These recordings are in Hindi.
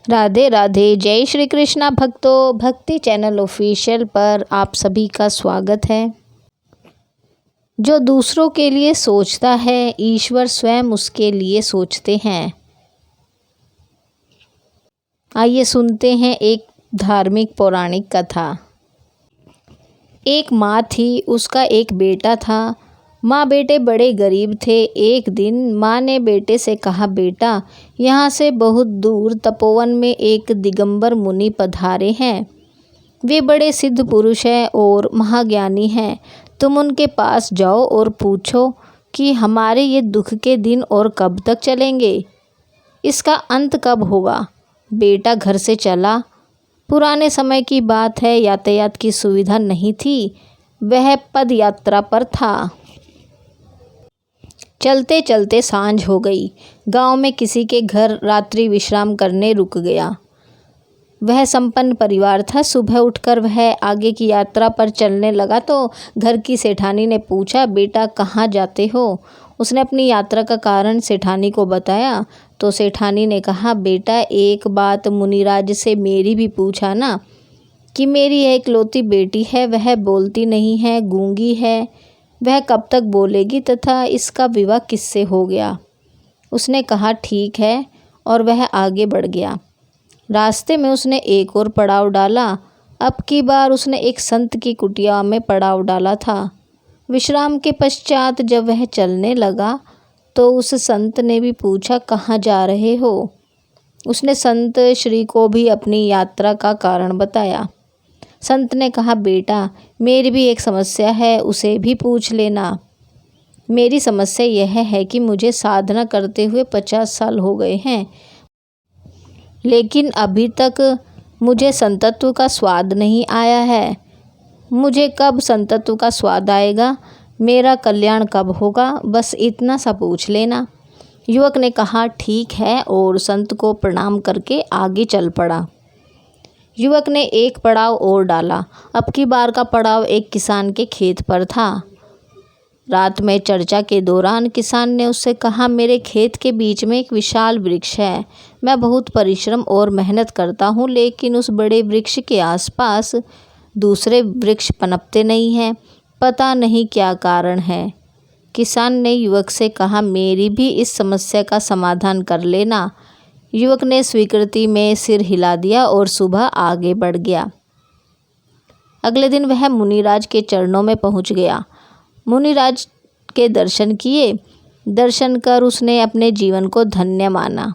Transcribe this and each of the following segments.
राधे राधे। जय श्री कृष्णा भक्तों, भक्ति चैनल ऑफिशियल पर आप सभी का स्वागत है। जो दूसरों के लिए सोचता है, ईश्वर स्वयं उसके लिए सोचते हैं। आइए सुनते हैं एक धार्मिक पौराणिक कथा। एक माँ थी, उसका एक बेटा था। माँ बेटे बड़े गरीब थे। एक दिन माँ ने बेटे से कहा, बेटा, यहाँ से बहुत दूर तपोवन में एक दिगंबर मुनि पधारे हैं। वे बड़े सिद्ध पुरुष हैं और महाज्ञानी हैं। तुम उनके पास जाओ और पूछो कि हमारे ये दुख के दिन और कब तक चलेंगे, इसका अंत कब होगा। बेटा घर से चला। पुराने समय की बात है, यातायात की सुविधा नहीं थी। वह पद यात्रा पर था। चलते चलते सांझ हो गई। गांव में किसी के घर रात्रि विश्राम करने रुक गया। वह संपन्न परिवार था। सुबह उठकर वह आगे की यात्रा पर चलने लगा तो घर की सेठानी ने पूछा, बेटा कहाँ जाते हो। उसने अपनी यात्रा का कारण सेठानी को बताया तो सेठानी ने कहा, बेटा एक बात मुनिराज से मेरी भी पूछा ना, कि मेरी एक इकलौती बेटी है, वह बोलती नहीं है, गूंगी है, वह कब तक बोलेगी तथा इसका विवाह किससे हो गया। उसने कहा, ठीक है, और वह आगे बढ़ गया। रास्ते में उसने एक और पड़ाव डाला। अब की बार उसने एक संत की कुटिया में पड़ाव डाला था। विश्राम के पश्चात जब वह चलने लगा तो उस संत ने भी पूछा, कहाँ जा रहे हो। उसने संत श्री को भी अपनी यात्रा का कारण बताया। संत ने कहा, बेटा मेरी भी एक समस्या है, उसे भी पूछ लेना। मेरी समस्या यह है कि मुझे साधना करते हुए 50 साल हो गए हैं, लेकिन अभी तक मुझे संतत्व का स्वाद नहीं आया है। मुझे कब संतत्व का स्वाद आएगा, मेरा कल्याण कब होगा, बस इतना सा पूछ लेना। युवक ने कहा, ठीक है, और संत को प्रणाम करके आगे चल पड़ा। युवक ने एक पड़ाव और डाला। अब की बार का पड़ाव एक किसान के खेत पर था। रात में चर्चा के दौरान किसान ने उससे कहा, मेरे खेत के बीच में एक विशाल वृक्ष है। मैं बहुत परिश्रम और मेहनत करता हूँ, लेकिन उस बड़े वृक्ष के आसपास दूसरे वृक्ष पनपते नहीं हैं। पता नहीं क्या कारण है। किसान ने युवक से कहा, मेरी भी इस समस्या का समाधान कर लेना। युवक ने स्वीकृति में सिर हिला दिया और सुबह आगे बढ़ गया। अगले दिन वह मुनिराज के चरणों में पहुंच गया। मुनिराज के दर्शन किए। दर्शन कर उसने अपने जीवन को धन्य माना।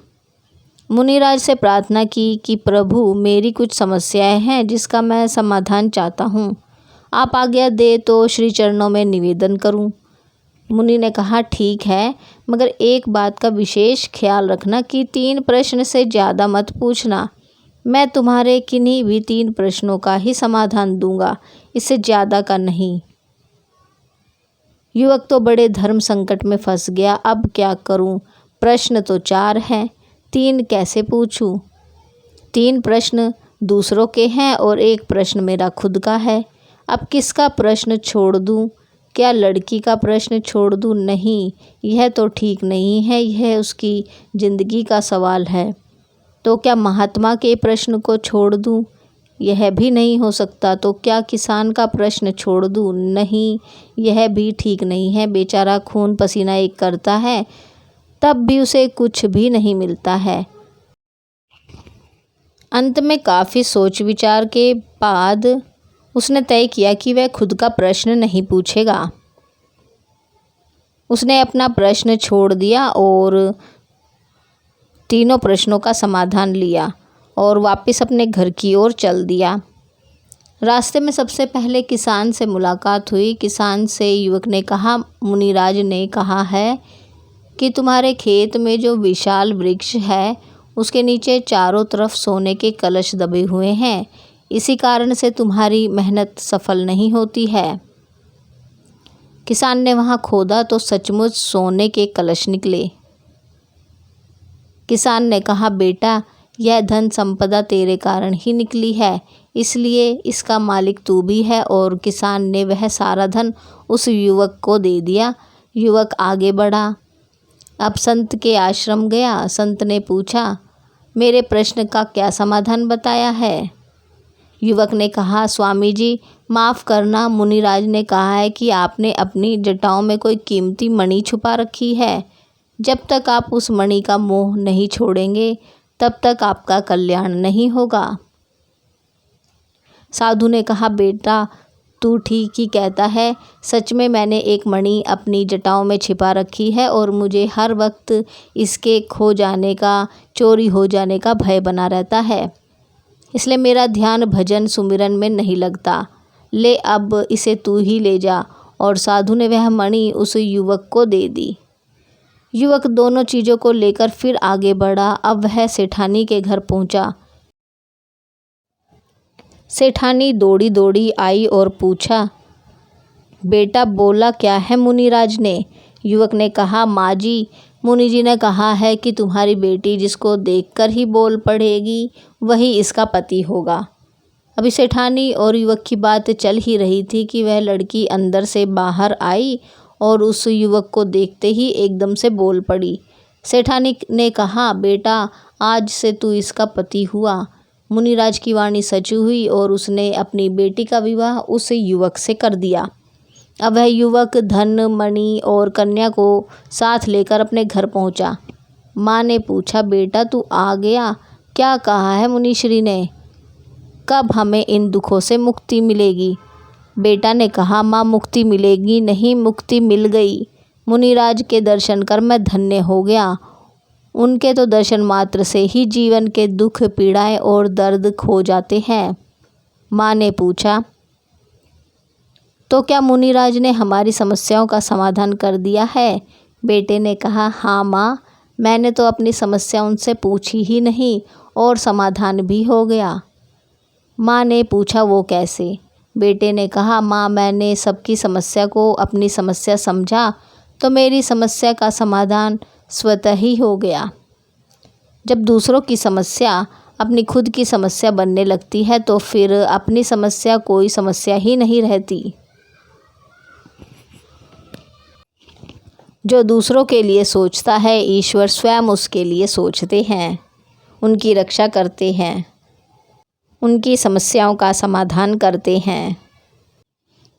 मुनिराज से प्रार्थना की कि प्रभु, मेरी कुछ समस्याएं हैं जिसका मैं समाधान चाहता हूँ। आप आज्ञा दे तो श्री चरणों में निवेदन करूँ। मुनि ने कहा, ठीक है, मगर एक बात का विशेष ख्याल रखना कि 3 प्रश्न से ज़्यादा मत पूछना। मैं तुम्हारे किन्हीं भी 3 प्रश्नों का ही समाधान दूंगा, इससे ज़्यादा का नहीं। युवक तो बड़े धर्म संकट में फंस गया। अब क्या करूं? प्रश्न तो 4 हैं, 3 कैसे पूछूं? 3 प्रश्न दूसरों के हैं और 1 प्रश्न मेरा खुद का है। अब किसका प्रश्न छोड़ दूं? क्या लड़की का प्रश्न छोड़ दूं? नहीं, यह तो ठीक नहीं है, यह उसकी ज़िंदगी का सवाल है। तो क्या महात्मा के प्रश्न को छोड़ दूं? यह भी नहीं हो सकता। तो क्या किसान का प्रश्न छोड़ दूं? नहीं, यह भी ठीक नहीं है। बेचारा खून पसीना एक करता है, तब भी उसे कुछ भी नहीं मिलता है। अंत में काफ़ी सोच विचार के बाद उसने तय किया कि वह खुद का प्रश्न नहीं पूछेगा। उसने अपना प्रश्न छोड़ दिया और तीनों प्रश्नों का समाधान लिया और वापस अपने घर की ओर चल दिया। रास्ते में सबसे पहले किसान से मुलाकात हुई। किसान से युवक ने कहा, मुनिराज ने कहा है कि तुम्हारे खेत में जो विशाल वृक्ष है उसके नीचे चारों तरफ सोने के कलश दबे हुए हैं। इसी कारण से तुम्हारी मेहनत सफल नहीं होती है। किसान ने वहाँ खोदा तो सचमुच सोने के कलश निकले। किसान ने कहा, बेटा, यह धन संपदा तेरे कारण ही निकली है, इसलिए इसका मालिक तू भी है। और किसान ने वह सारा धन उस युवक को दे दिया। युवक आगे बढ़ा। अब संत के आश्रम गया। संत ने पूछा, मेरे प्रश्न का क्या समाधान बताया है? युवक ने कहा, स्वामी जी माफ़ करना, मुनिराज ने कहा है कि आपने अपनी जटाओं में कोई कीमती मणि छुपा रखी है। जब तक आप उस मणि का मोह नहीं छोड़ेंगे तब तक आपका कल्याण नहीं होगा। साधु ने कहा, बेटा तू ठीक ही कहता है। सच में मैंने एक मणि अपनी जटाओं में छिपा रखी है और मुझे हर वक्त इसके खो जाने का, चोरी हो जाने का भय बना रहता है। इसलिए मेरा ध्यान भजन सुमिरन में नहीं लगता। ले अब इसे तू ही ले जा। और साधु ने वह मणि उस युवक को दे दी। युवक दोनों चीज़ों को लेकर फिर आगे बढ़ा। अब वह सेठानी के घर पहुंचा। सेठानी दौड़ी दौड़ी आई और पूछा, बेटा बोला क्या है मुनिराज ने? युवक ने कहा, माँ जी, मुनि जी ने कहा है कि तुम्हारी बेटी जिसको देखकर ही बोल पड़ेगी वही इसका पति होगा। अभी सेठानी और युवक की बात चल ही रही थी कि वह लड़की अंदर से बाहर आई और उस युवक को देखते ही एकदम से बोल पड़ी। सेठानी ने कहा, बेटा आज से तू इसका पति हुआ। मुनिराज की वाणी सच हुई और उसने अपनी बेटी का विवाह उस युवक से कर दिया। अब वह युवक धन, मणि और कन्या को साथ लेकर अपने घर पहुंचा। माँ ने पूछा, बेटा तू आ गया, क्या कहा है मुनीश्री ने? कब हमें इन दुखों से मुक्ति मिलेगी? बेटा ने कहा, माँ मुक्ति मिलेगी नहीं, मुक्ति मिल गई। मुनिराज के दर्शन कर मैं धन्य हो गया। उनके तो दर्शन मात्र से ही जीवन के दुख, पीड़ाएं और दर्द खो जाते हैं। माँ ने पूछा, तो क्या मुनिराज ने हमारी समस्याओं का समाधान कर दिया है? बेटे ने कहा, हाँ माँ, मैंने तो अपनी समस्या उनसे पूछी ही नहीं और समाधान भी हो गया। माँ ने पूछा, वो कैसे? बेटे ने कहा, माँ मैंने सबकी समस्या को अपनी समस्या समझा तो मेरी समस्या का समाधान स्वतः ही हो गया। जब दूसरों की समस्या अपनी खुद की समस्या बनने लगती है तो फिर अपनी समस्या कोई समस्या ही नहीं रहती। जो दूसरों के लिए सोचता है, ईश्वर स्वयं उसके लिए सोचते हैं, उनकी रक्षा करते हैं, उनकी समस्याओं का समाधान करते हैं।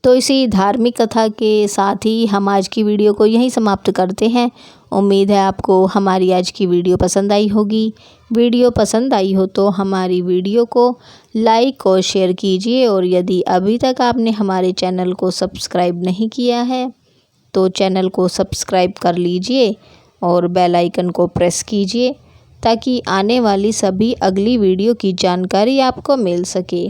तो इसी धार्मिक कथा के साथ ही हम आज की वीडियो को यहीं समाप्त करते हैं। उम्मीद है आपको हमारी आज की वीडियो पसंद आई होगी। वीडियो पसंद आई हो तो हमारी वीडियो को लाइक और शेयर कीजिए और यदि अभी तक आपने हमारे चैनल को सब्सक्राइब नहीं किया है तो चैनल को सब्सक्राइब कर लीजिए और बेल आइकन को प्रेस कीजिए ताकि आने वाली सभी अगली वीडियो की जानकारी आपको मिल सके।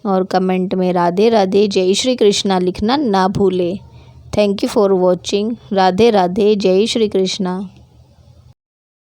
और कमेंट में राधे राधे जय श्री कृष्णा लिखना ना भूलें। Thank you for watching. Radhe Radhe जय श्री कृष्णा।